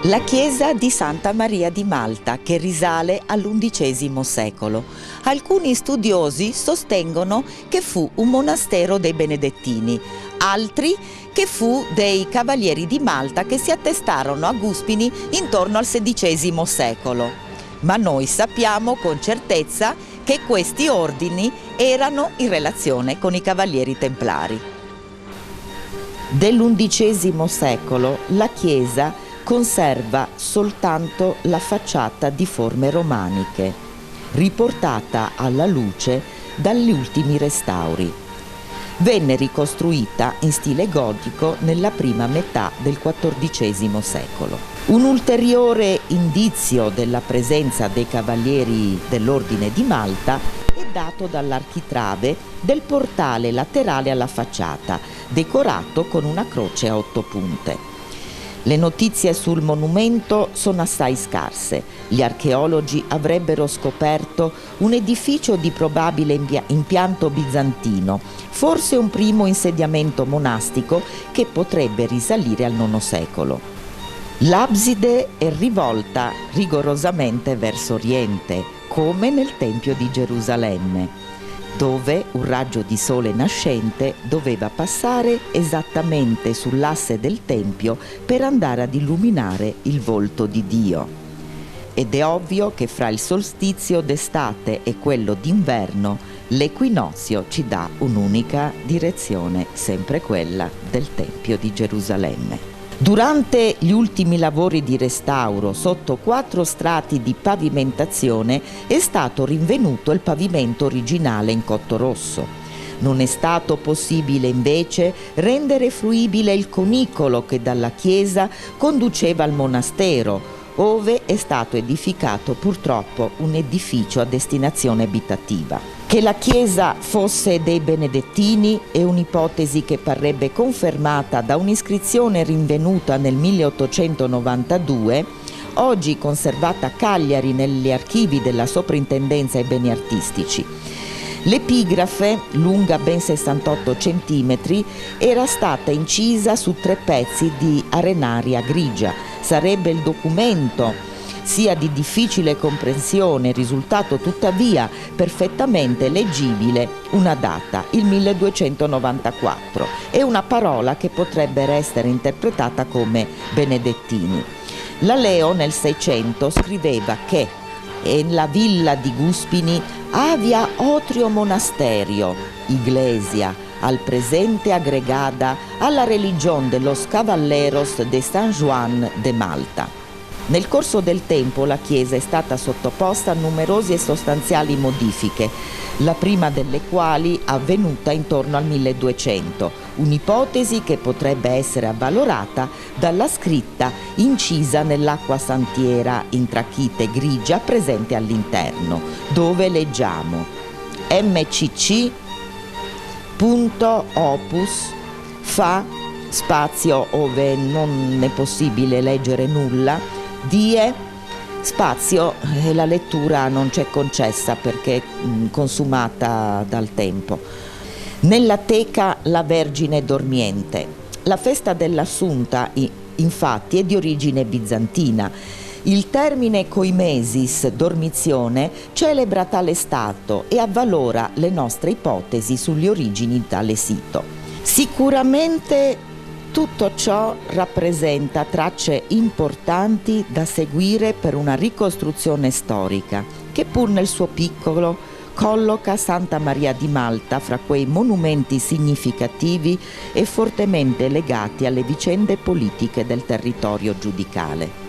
La chiesa di Santa Maria di Malta, che risale all'undicesimo secolo. Alcuni studiosi sostengono che fu un monastero dei Benedettini, altri che fu dei Cavalieri di Malta che si attestarono a Guspini intorno al XVI secolo. Ma noi sappiamo con certezza che questi ordini erano in relazione con i Cavalieri Templari. Dell'undicesimo secolo la chiesa conserva soltanto la facciata di forme romaniche, riportata alla luce dagli ultimi restauri. Venne ricostruita in stile gotico nella prima metà del XIV secolo. Un ulteriore indizio della presenza dei Cavalieri dell'Ordine di Malta è dato dall'architrave del portale laterale alla facciata, decorato con una croce a 8 punte. Le notizie sul monumento sono assai scarse. Gli archeologi avrebbero scoperto un edificio di probabile impianto bizantino, forse un primo insediamento monastico che potrebbe risalire al IX secolo. L'abside è rivolta rigorosamente verso oriente, come nel Tempio di Gerusalemme, dove un raggio di sole nascente doveva passare esattamente sull'asse del Tempio per andare ad illuminare il volto di Dio. Ed è ovvio che fra il solstizio d'estate e quello d'inverno l'equinozio ci dà un'unica direzione, sempre quella del Tempio di Gerusalemme. Durante gli ultimi lavori di restauro, sotto 4 strati di pavimentazione, è stato rinvenuto il pavimento originale in cotto rosso. Non è stato possibile invece rendere fruibile il conicolo che dalla chiesa conduceva al monastero, ove è stato edificato purtroppo un edificio a destinazione abitativa. Che la chiesa fosse dei Benedettini è un'ipotesi che parrebbe confermata da un'iscrizione rinvenuta nel 1892, oggi conservata a Cagliari negli archivi della Soprintendenza ai Beni Artistici. L'epigrafe, lunga ben 68 cm, era stata incisa su 3 pezzi di arenaria grigia. Sarebbe il documento sia di difficile comprensione, risultato tuttavia perfettamente leggibile una data, il 1294, e una parola che potrebbe essere interpretata come Benedettini. La Leo nel 600 scriveva che la villa di Guspini avia otrio monasterio, iglesia, al presente aggregada alla religión de los caballeros de San Juan de Malta. Nel corso del tempo la chiesa è stata sottoposta a numerose e sostanziali modifiche, la prima delle quali avvenuta intorno al 1200, un'ipotesi che potrebbe essere avvalorata dalla scritta incisa nell'acqua santiera in trachite grigia presente all'interno, dove leggiamo MCC.opus fa spazio ove non è possibile leggere nulla, die spazio, e la lettura non c'è concessa perché consumata dal tempo. Nella teca la Vergine dormiente. La festa dell'Assunta infatti è di origine bizantina. Il termine coimesis, dormizione, celebra tale stato e avvalora le nostre ipotesi sulle origini di tale sito. Sicuramente tutto ciò rappresenta tracce importanti da seguire per una ricostruzione storica che pur nel suo piccolo colloca Santa Maria di Malta fra quei monumenti significativi e fortemente legati alle vicende politiche del territorio giudicale.